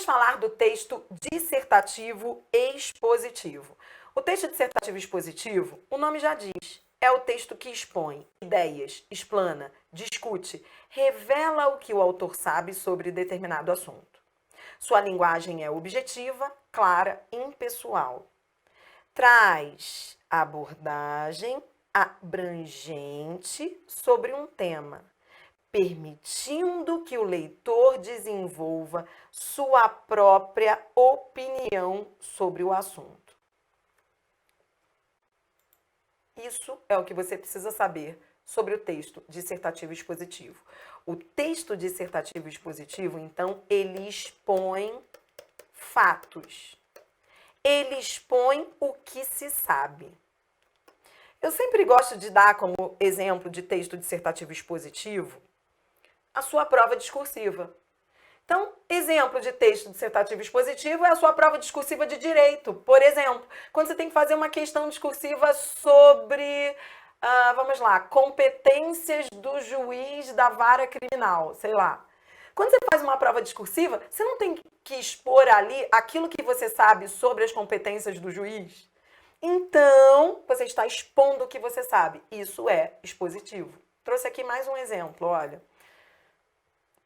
Vamos falar do texto dissertativo expositivo. O texto dissertativo expositivo, o nome já diz, é o texto que expõe ideias, explana, discute, revela o que o autor sabe sobre determinado assunto. Sua linguagem é objetiva, clara, impessoal. Traz abordagem abrangente sobre um tema, permitindo que o leitor desenvolva sua própria opinião sobre o assunto. Isso é o que você precisa saber sobre o texto dissertativo expositivo. O texto dissertativo expositivo, então, ele expõe fatos. Ele expõe o que se sabe. Eu sempre gosto de dar como exemplo de texto dissertativo expositivo a sua prova discursiva. Então, exemplo de texto dissertativo expositivo é a sua prova discursiva de direito. Por exemplo, quando você tem que fazer uma questão discursiva sobre, vamos lá, competências do juiz da vara criminal, sei lá. Quando você faz uma prova discursiva, você não tem que expor ali aquilo que você sabe sobre as competências do juiz. Então, você está expondo o que você sabe. Isso é expositivo. Trouxe aqui mais um exemplo, olha.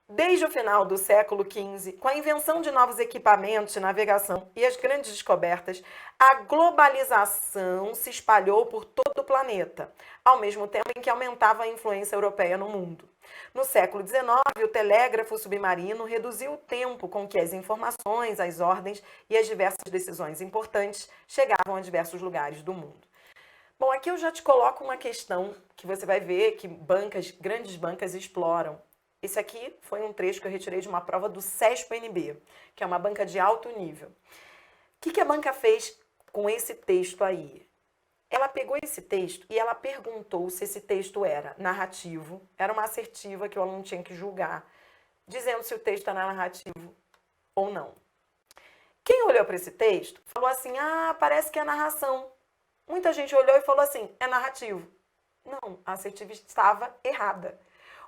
Desde o final do século XV, com a invenção de novos equipamentos de navegação e as grandes descobertas, a globalização se espalhou por todo o planeta, ao mesmo tempo em que aumentava a influência europeia no mundo. No século XIX, o telégrafo submarino reduziu o tempo com que as informações, as ordens e as diversas decisões importantes chegavam a diversos lugares do mundo. Bom, aqui eu já te coloco uma questão que você vai ver que grandes bancas exploram. Esse aqui foi um trecho que eu retirei de uma prova do CESP-NB, que é uma banca de alto nível. O que a banca fez com esse texto aí? Ela pegou esse texto e ela perguntou se esse texto era narrativo, era uma assertiva que o aluno tinha que julgar, dizendo se o texto era narrativo ou não. Quem olhou para esse texto falou assim, parece que é narração. Muita gente olhou e falou assim, é narrativo. Não, a assertiva estava errada.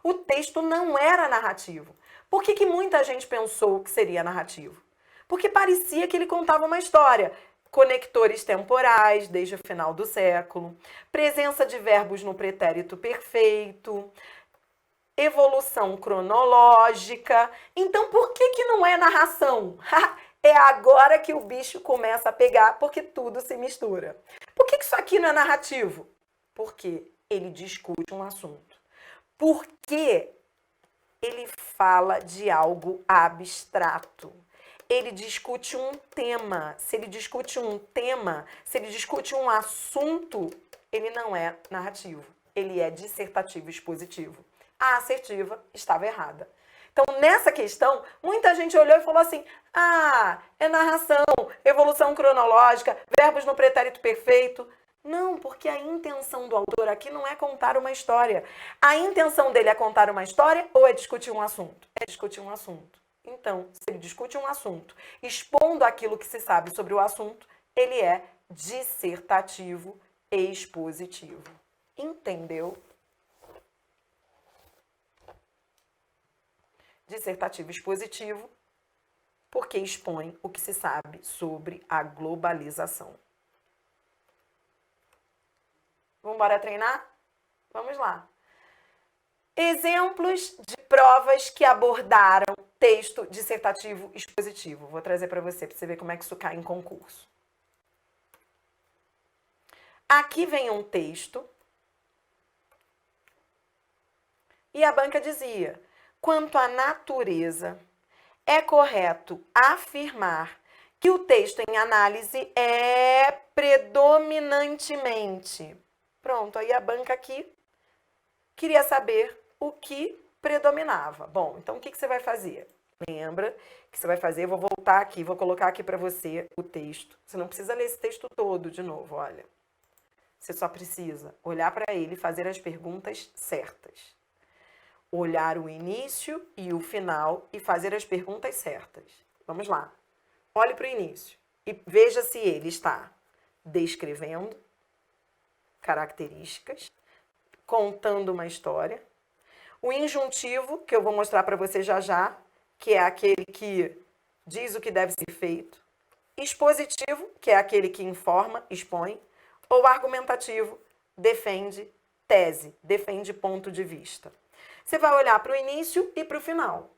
O texto não era narrativo. Por que muita gente pensou que seria narrativo? Porque parecia que ele contava uma história. Conectores temporais, desde o final do século, presença de verbos no pretérito perfeito, evolução cronológica. Então, por que não é narração? É agora que o bicho começa a pegar, porque tudo se mistura. Por que isso aqui não é narrativo? Porque ele discute um assunto. Porque ele fala de algo abstrato. Ele discute um tema. Se ele discute um tema, se ele discute um assunto, ele não é narrativo. Ele é dissertativo expositivo. A assertiva estava errada. Então, nessa questão, muita gente olhou e falou assim, é narração, evolução cronológica, verbos no pretérito perfeito. Não, porque a intenção do autor aqui não é contar uma história. A intenção dele é contar uma história ou é discutir um assunto? É discutir um assunto. Então, se ele discute um assunto, expondo aquilo que se sabe sobre o assunto, ele é dissertativo expositivo. Entendeu? Dissertativo expositivo, porque expõe o que se sabe sobre a globalização. Vamos embora treinar? Vamos lá. Exemplos de provas que abordaram texto dissertativo expositivo. Vou trazer para você ver como é que isso cai em concurso. Aqui vem um texto e a banca dizia, quanto à natureza, é correto afirmar que o texto em análise é predominantemente. Pronto, aí a banca aqui queria saber o que predominava. Bom, então o que você vai fazer? Lembra que você vai fazer, eu vou voltar aqui, vou colocar aqui para você o texto. Você não precisa ler esse texto todo de novo, olha. Você só precisa olhar para ele e fazer as perguntas certas. Olhar o início e o final e fazer as perguntas certas. Vamos lá. Olhe para o início e veja se ele está descrevendo características, contando uma história. O injuntivo, que eu vou mostrar para você já já, que é aquele que diz o que deve ser feito. Expositivo, que é aquele que informa, expõe. Ou argumentativo, defende tese, defende ponto de vista. Você vai olhar para o início e para o final.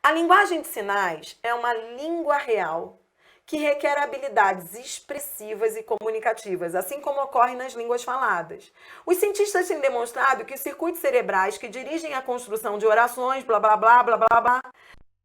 A linguagem de sinais é uma língua real que requer habilidades expressivas e comunicativas, assim como ocorre nas línguas faladas. Os cientistas têm demonstrado que os circuitos cerebrais que dirigem a construção de orações, blá, blá, blá, blá, blá, blá,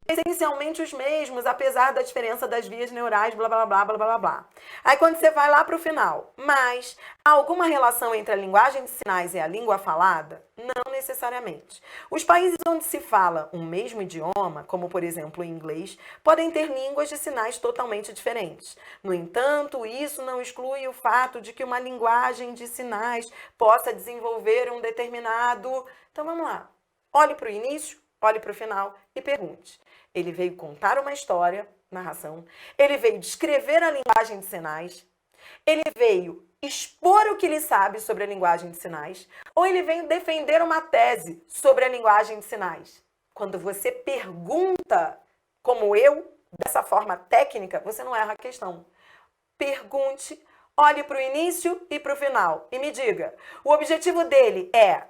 essencialmente os mesmos, apesar da diferença das vias neurais, blá, blá, blá, blá, blá, blá. Aí quando você vai lá para o final, mas há alguma relação entre a linguagem de sinais e a língua falada? Não necessariamente. Os países onde se fala um mesmo idioma, como por exemplo o inglês, podem ter línguas de sinais totalmente diferentes. No entanto, isso não exclui o fato de que uma linguagem de sinais possa desenvolver um determinado... Então vamos lá. Olhe para o início, olhe para o final e pergunte. Ele veio contar uma história, narração. Ele veio descrever a linguagem de sinais. Ele veio expor o que ele sabe sobre a linguagem de sinais. Ou ele veio defender uma tese sobre a linguagem de sinais. Quando você pergunta, como eu, dessa forma técnica, você não erra a questão. Pergunte, olhe para o início e para o final e me diga. O objetivo dele é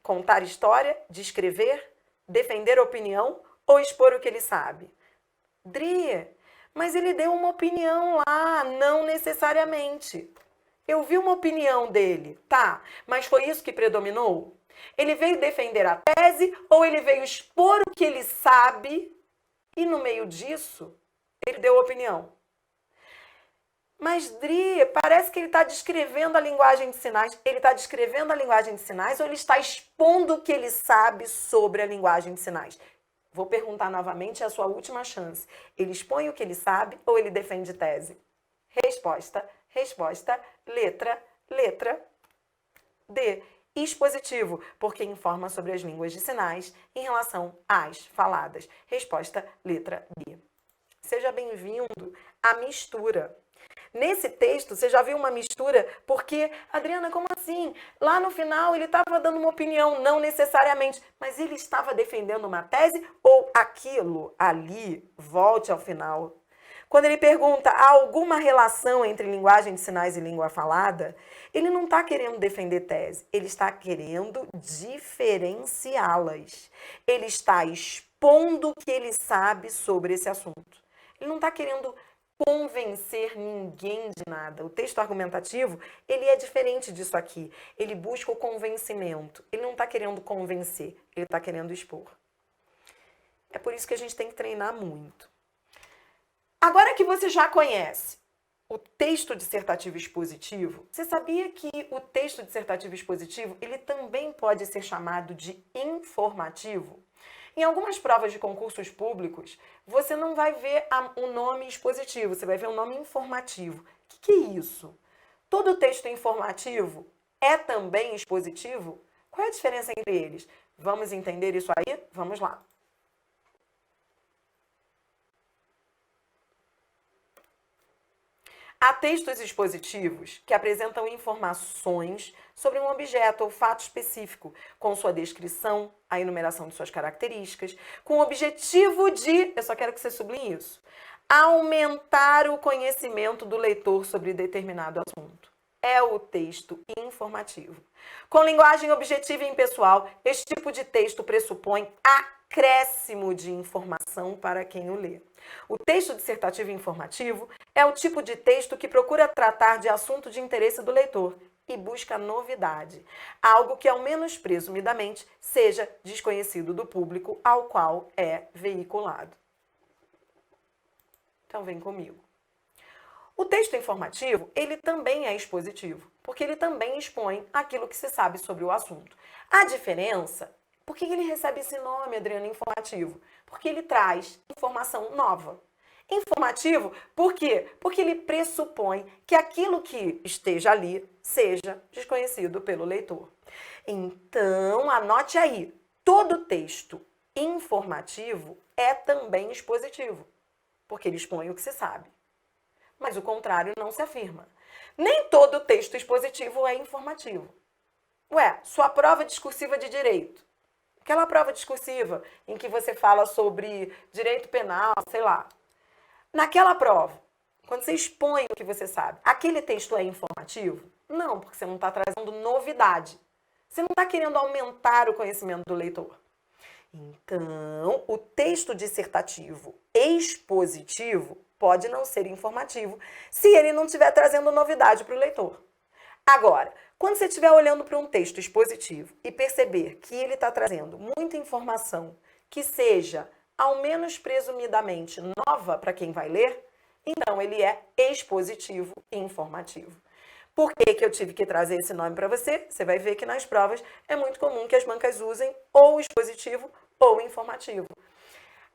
contar história, descrever, defender opinião ou expor o que ele sabe? Dri, mas ele deu uma opinião lá, não necessariamente. Eu vi uma opinião dele, tá, mas foi isso que predominou? Ele veio defender a tese ou ele veio expor o que ele sabe e no meio disso ele deu opinião? Mas, Dri, parece que ele está descrevendo a linguagem de sinais. Ele está descrevendo a linguagem de sinais ou ele está expondo o que ele sabe sobre a linguagem de sinais? Vou perguntar novamente, é a sua última chance. Ele expõe o que ele sabe ou ele defende tese? Resposta, resposta, letra, letra D. Expositivo, porque informa sobre as línguas de sinais em relação às faladas. Resposta, letra B. Seja bem-vindo à mistura. Nesse texto, você já viu uma mistura? Porque, Adriana, como assim? Lá no final ele estava dando uma opinião, não necessariamente, mas ele estava defendendo uma tese ou aquilo ali, volte ao final. Quando ele pergunta, há alguma relação entre linguagem de sinais e língua falada? Ele não está querendo defender tese, ele está querendo diferenciá-las. Ele está expondo o que ele sabe sobre esse assunto. Ele não está querendo convencer ninguém de nada. O texto argumentativo, ele é diferente disso aqui. Ele busca o convencimento. Ele não está querendo convencer, ele está querendo expor. É por isso que a gente tem que treinar muito. Agora que você já conhece o texto dissertativo expositivo, você sabia que o texto dissertativo expositivo, ele também pode ser chamado de informativo? Em algumas provas de concursos públicos, você não vai ver o nome expositivo, você vai ver o nome informativo. O que é isso? Todo texto informativo é também expositivo? Qual é a diferença entre eles? Vamos entender isso aí? Vamos lá. Há textos expositivos que apresentam informações sobre um objeto ou fato específico, com sua descrição, a enumeração de suas características, com o objetivo de, eu só quero que você sublinhe isso, aumentar o conhecimento do leitor sobre determinado assunto. É o texto informativo. Com linguagem objetiva e impessoal, este tipo de texto pressupõe acréscimo de informação para quem o lê. O texto dissertativo informativo é o tipo de texto que procura tratar de assunto de interesse do leitor e busca novidade, algo que, ao menos presumidamente, seja desconhecido do público ao qual é veiculado. Então, vem comigo. O texto informativo, ele também é expositivo, porque ele também expõe aquilo que se sabe sobre o assunto. A diferença, por que ele recebe esse nome, Adriana, informativo? Porque ele traz informação nova. Informativo, por quê? Porque ele pressupõe que aquilo que esteja ali seja desconhecido pelo leitor. Então, anote aí, todo texto informativo é também expositivo, porque ele expõe o que se sabe. Mas o contrário não se afirma. Nem todo texto expositivo é informativo. Ué, sua prova discursiva de direito. Aquela prova discursiva em que você fala sobre direito penal, sei lá. Naquela prova, quando você expõe o que você sabe, aquele texto é informativo? Não, porque você não está trazendo novidade. Você não está querendo aumentar o conhecimento do leitor. Então, o texto dissertativo expositivo pode não ser informativo se ele não estiver trazendo novidade para o leitor. Agora, quando você estiver olhando para um texto expositivo e perceber que ele está trazendo muita informação que seja, ao menos presumidamente, nova para quem vai ler, então ele é expositivo e informativo. Por que que eu tive que trazer esse nome para você? Você vai ver que nas provas é muito comum que as bancas usem ou expositivo ou informativo.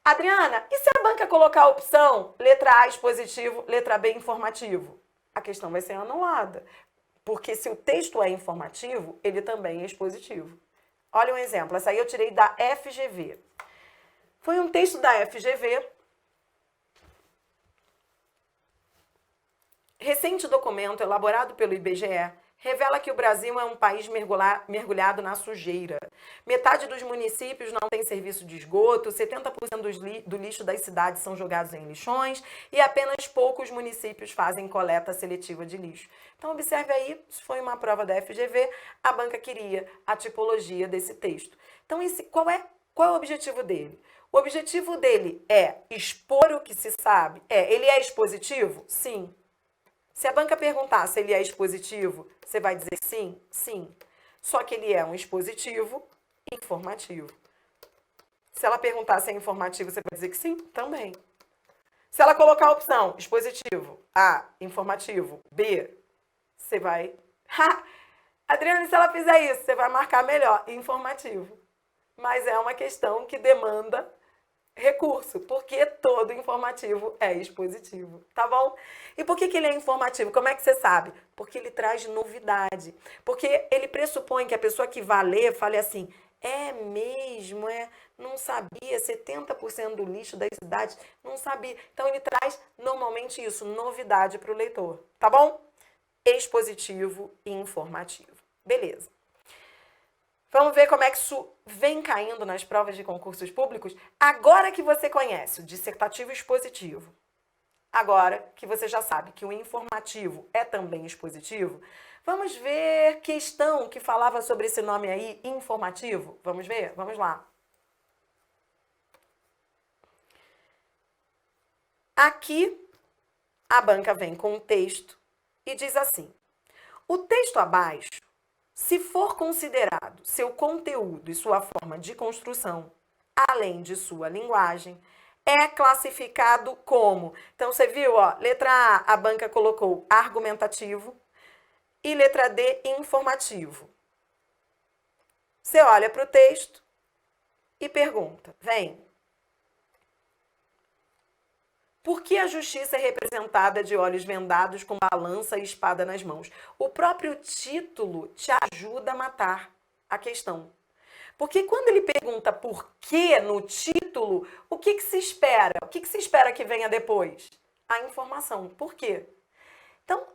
Adriana, e se a banca colocar a opção letra A expositivo, letra B informativo? A questão vai ser anulada. Porque se o texto é informativo, ele também é expositivo. Olha um exemplo, essa aí eu tirei da FGV. Foi um texto da FGV. Recente documento elaborado pelo IBGE revela que o Brasil é um país mergulhado na sujeira. Metade dos municípios não tem serviço de esgoto, 70% do lixo das cidades são jogados em lixões e apenas poucos municípios fazem coleta seletiva de lixo. Então, observe aí, isso foi uma prova da FGV, a banca queria a tipologia desse texto. Então, qual é o objetivo dele? O objetivo dele é expor o que se sabe. Ele é expositivo? Sim. Se a banca perguntar se ele é expositivo, você vai dizer sim? Sim. Só que ele é um expositivo informativo. Se ela perguntar se é informativo, você vai dizer que sim? Também. Se ela colocar a opção expositivo A, informativo B, você vai... Adriana, se ela fizer isso, você vai marcar melhor, informativo. Mas é uma questão que demanda recurso, porque todo informativo é expositivo, tá bom? E por que ele é informativo? Como é que você sabe? Porque ele traz novidade. Porque ele pressupõe que a pessoa que vai ler fale assim, é mesmo, não sabia, 70% do lixo das cidades, não sabia. Então ele traz normalmente isso, novidade para o leitor, tá bom? Expositivo e informativo. Beleza. Vamos ver como é que isso vem caindo nas provas de concursos públicos? Agora que você conhece o dissertativo expositivo, agora que você já sabe que o informativo é também expositivo, vamos ver questão que falava sobre esse nome aí, informativo? Vamos ver? Vamos lá. Aqui, a banca vem com um texto e diz assim, o texto abaixo, se for considerado seu conteúdo e sua forma de construção, além de sua linguagem, é classificado como... Então, você viu, ó, letra A banca colocou argumentativo e letra D, informativo. Você olha para o texto e pergunta, por que a justiça é representada de olhos vendados com balança e espada nas mãos? O próprio título te ajuda a matar a questão. Porque quando ele pergunta por que no título, o que se espera? O que se espera que venha depois? A informação. Por quê? Então,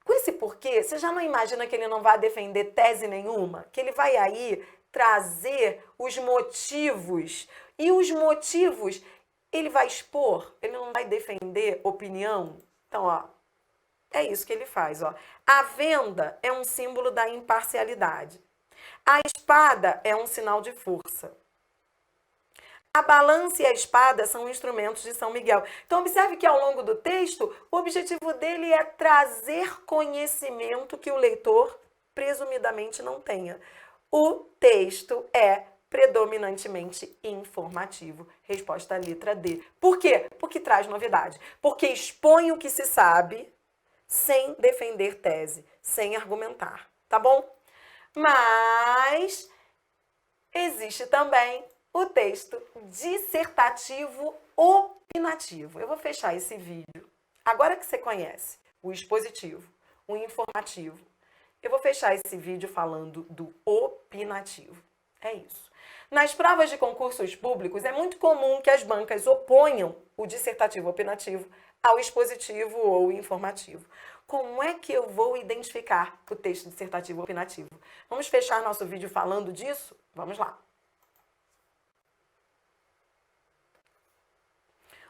com esse porquê, você já não imagina que ele não vai defender tese nenhuma? Que ele vai aí trazer os motivos. E os motivos... ele vai expor, ele não vai defender opinião. Então, ó, é isso que ele faz, ó. A venda é um símbolo da imparcialidade. A espada é um sinal de força. A balança e a espada são instrumentos de São Miguel. Então, observe que ao longo do texto, o objetivo dele é trazer conhecimento que o leitor presumidamente não tenha. O texto é predominantemente informativo. Resposta letra D. Por quê? Porque traz novidade. Porque expõe o que se sabe sem defender tese, sem argumentar. Tá bom? Mas existe também o texto dissertativo opinativo. Eu vou fechar esse vídeo. Agora que você conhece o expositivo, o informativo, eu vou fechar esse vídeo falando do opinativo. É isso. Nas provas de concursos públicos, é muito comum que as bancas oponham o dissertativo opinativo ao expositivo ou informativo. Como é que eu vou identificar o texto dissertativo opinativo? Vamos fechar nosso vídeo falando disso? Vamos lá.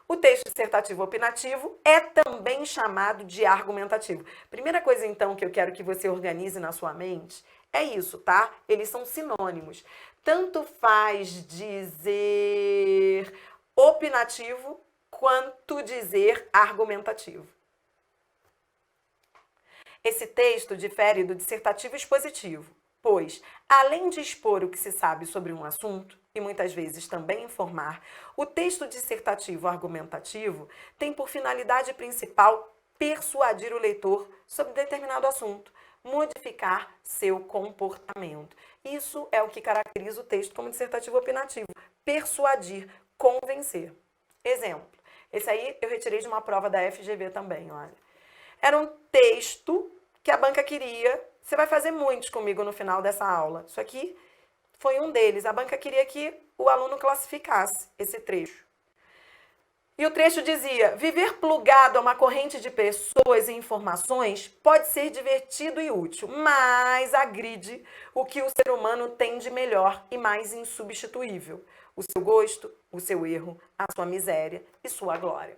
O texto dissertativo opinativo é também chamado de argumentativo. Primeira coisa, então, que eu quero que você organize na sua mente é isso, tá? Eles são sinônimos. Tanto faz dizer opinativo quanto dizer argumentativo. Esse texto difere do dissertativo expositivo, pois, além de expor o que se sabe sobre um assunto, e muitas vezes também informar, o texto dissertativo argumentativo tem por finalidade principal persuadir o leitor sobre determinado assunto, modificar seu comportamento. Isso é o que caracteriza o texto como dissertativo opinativo, persuadir, convencer. Exemplo, esse aí eu retirei de uma prova da FGV também, olha. Era um texto que a banca queria, você vai fazer muitos comigo no final dessa aula. Isso aqui foi um deles. A banca queria que o aluno classificasse esse trecho. E o trecho dizia: viver plugado a uma corrente de pessoas e informações pode ser divertido e útil, mas agride o que o ser humano tem de melhor e mais insubstituível: o seu gosto, o seu erro, a sua miséria e sua glória.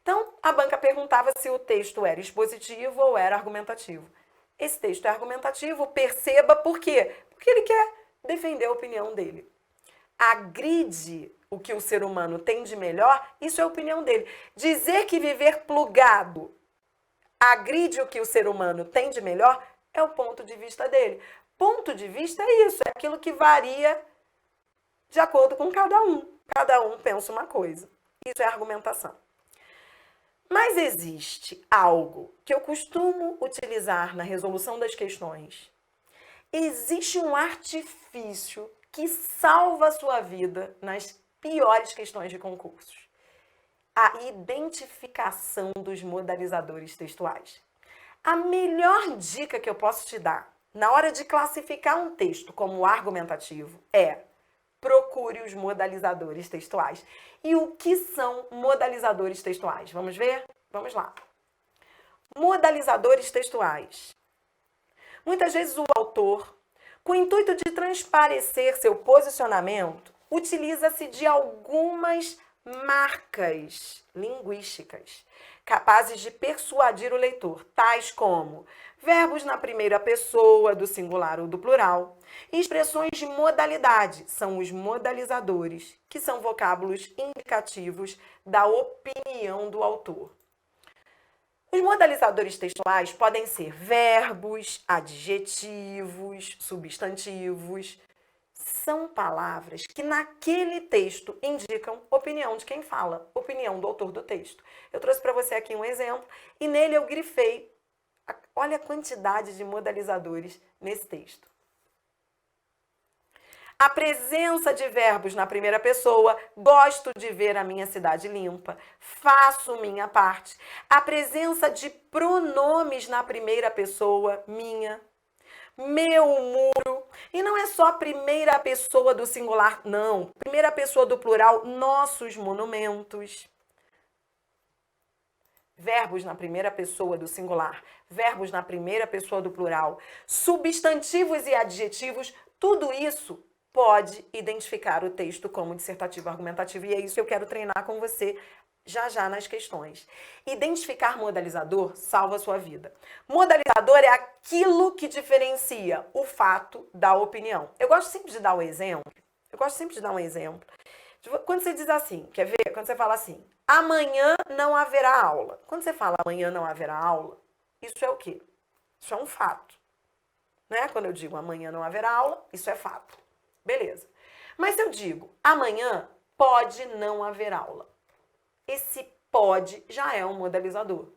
Então, a banca perguntava se o texto era expositivo ou era argumentativo. Esse texto é argumentativo, perceba por quê? Porque ele quer defender a opinião dele. Agride o que o ser humano tem de melhor, isso é a opinião dele. Dizer que viver plugado agride o que o ser humano tem de melhor é o ponto de vista dele. Ponto de vista é isso, é aquilo que varia de acordo com cada um. Cada um pensa uma coisa. Isso é argumentação. Mas existe algo que eu costumo utilizar na resolução das questões. Existe um artifício que salva a sua vida nas piores questões de concursos. A identificação dos modalizadores textuais. A melhor dica que eu posso te dar na hora de classificar um texto como argumentativo é: procure os modalizadores textuais. E o que são modalizadores textuais? Vamos ver? Vamos lá. Modalizadores textuais. Muitas vezes o autor, com o intuito de transparecer seu posicionamento, utiliza-se de algumas marcas linguísticas capazes de persuadir o leitor, tais como verbos na primeira pessoa, do singular ou do plural, e expressões de modalidade, são os modalizadores, que são vocábulos indicativos da opinião do autor. Os modalizadores textuais podem ser verbos, adjetivos, substantivos. São palavras que naquele texto indicam opinião de quem fala, opinião do autor do texto. Eu trouxe para você aqui um exemplo e nele eu grifei. Olha a quantidade de modalizadores nesse texto. A presença de verbos na primeira pessoa, gosto de ver a minha cidade limpa, faço minha parte. A presença de pronomes na primeira pessoa, minha, meu muro. E não é só a primeira pessoa do singular, não. Primeira pessoa do plural, nossos monumentos. Verbos na primeira pessoa do singular, verbos na primeira pessoa do plural, substantivos e adjetivos, tudo isso pode identificar o texto como dissertativo argumentativo. E é isso que eu quero treinar com você já nas questões. Identificar modalizador salva a sua vida. Modalizador é aquilo que diferencia o fato da opinião. Eu gosto sempre de dar um exemplo. Quando você diz assim, quer ver? Quando você fala assim, amanhã não haverá aula. Quando você fala amanhã não haverá aula, isso é o quê? Isso é um fato. Né? Quando eu digo amanhã não haverá aula, isso é fato. Beleza. Mas se eu digo amanhã pode não haver aula, esse pode já é um modalizador.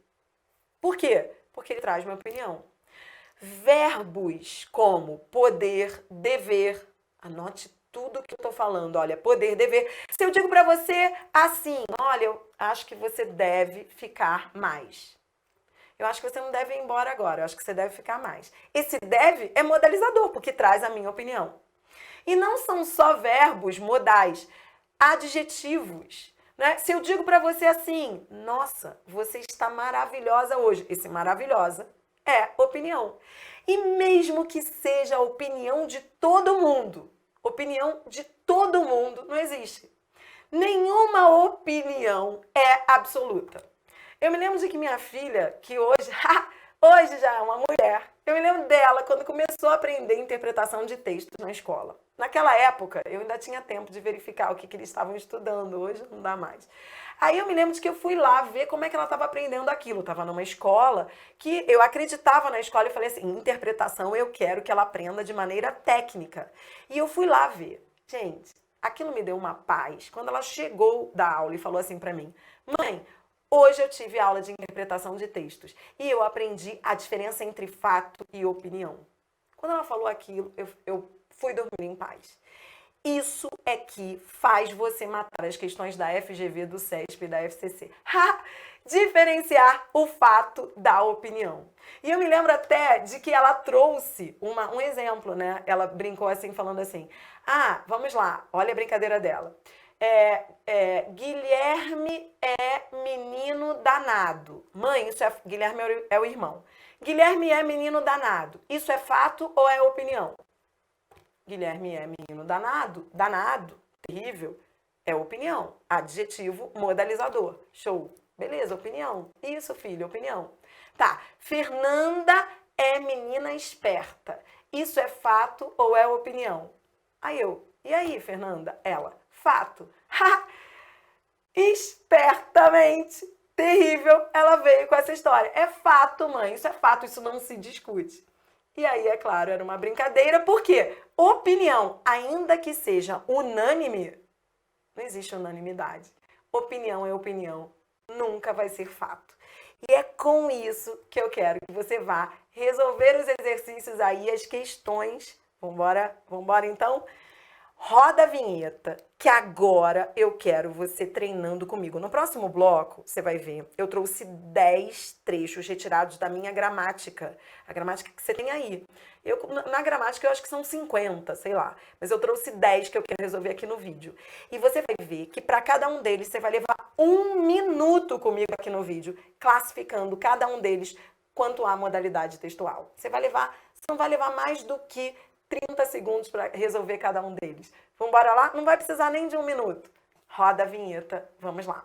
Por quê? Porque ele traz minha opinião. Verbos como poder, dever, anote tudo que eu tô falando, olha, poder, dever. Se eu digo para você assim, olha, eu acho que você deve ficar mais. Eu acho que você não deve ir embora agora, eu acho que você deve ficar mais. Esse deve é modalizador, porque traz a minha opinião. E não são só verbos modais, adjetivos. Né? Se eu digo para você assim, nossa, você está maravilhosa hoje. Esse maravilhosa é opinião. E mesmo que seja a opinião de todo mundo, opinião de todo mundo não existe. Nenhuma opinião é absoluta. Eu me lembro de que minha filha, que hoje, hoje já é uma mulher, eu me lembro dela quando começou a aprender interpretação de textos na escola. Naquela época, eu ainda tinha tempo de verificar o que eles estavam estudando, hoje não dá mais. Aí eu me lembro de que eu fui lá ver como é que ela estava aprendendo aquilo. Estava numa escola que eu acreditava na escola e falei assim, interpretação eu quero que ela aprenda de maneira técnica. E eu fui lá ver. Gente, aquilo me deu uma paz. Quando ela chegou da aula e falou assim para mim, mãe, hoje eu tive aula de interpretação de textos e eu aprendi a diferença entre fato e opinião. Quando ela falou aquilo, eu fui dormir em paz. Isso é que faz você matar as questões da FGV, do CESP e da FCC. Diferenciar o fato da opinião. E eu me lembro até de que ela trouxe um exemplo, né? Ela brincou assim, falando assim, vamos lá, olha a brincadeira dela. Guilherme é menino danado. Mãe, Guilherme é o irmão. Guilherme é menino danado. Isso é fato ou é opinião? Guilherme é menino danado, terrível, é opinião. Adjetivo modalizador. Show. Beleza, opinião. Isso, filho, opinião. Tá. Fernanda é menina esperta. Isso é fato ou é opinião? E aí, Fernanda? Ela. Fato. Espertamente. Terrível, ela veio com essa história. É fato, mãe. Isso é fato, isso não se discute. E aí, é claro, era uma brincadeira, porque opinião, ainda que seja unânime, não existe unanimidade. Opinião é opinião, nunca vai ser fato. E é com isso que eu quero que você vá resolver os exercícios aí, as questões. Vambora então? Roda a vinheta, que agora eu quero você treinando comigo. No próximo bloco, você vai ver, eu trouxe 10 trechos retirados da minha gramática. A gramática que você tem aí. Na gramática eu acho que são 50, sei lá. Mas eu trouxe 10 que eu quero resolver aqui no vídeo. E você vai ver que para cada um deles, você vai levar 1 minuto comigo aqui no vídeo, classificando cada um deles quanto à modalidade textual. Você não vai levar mais do que 30 segundos para resolver cada um deles. Vamos embora lá? Não vai precisar nem de 1 minuto. Roda a vinheta. Vamos lá.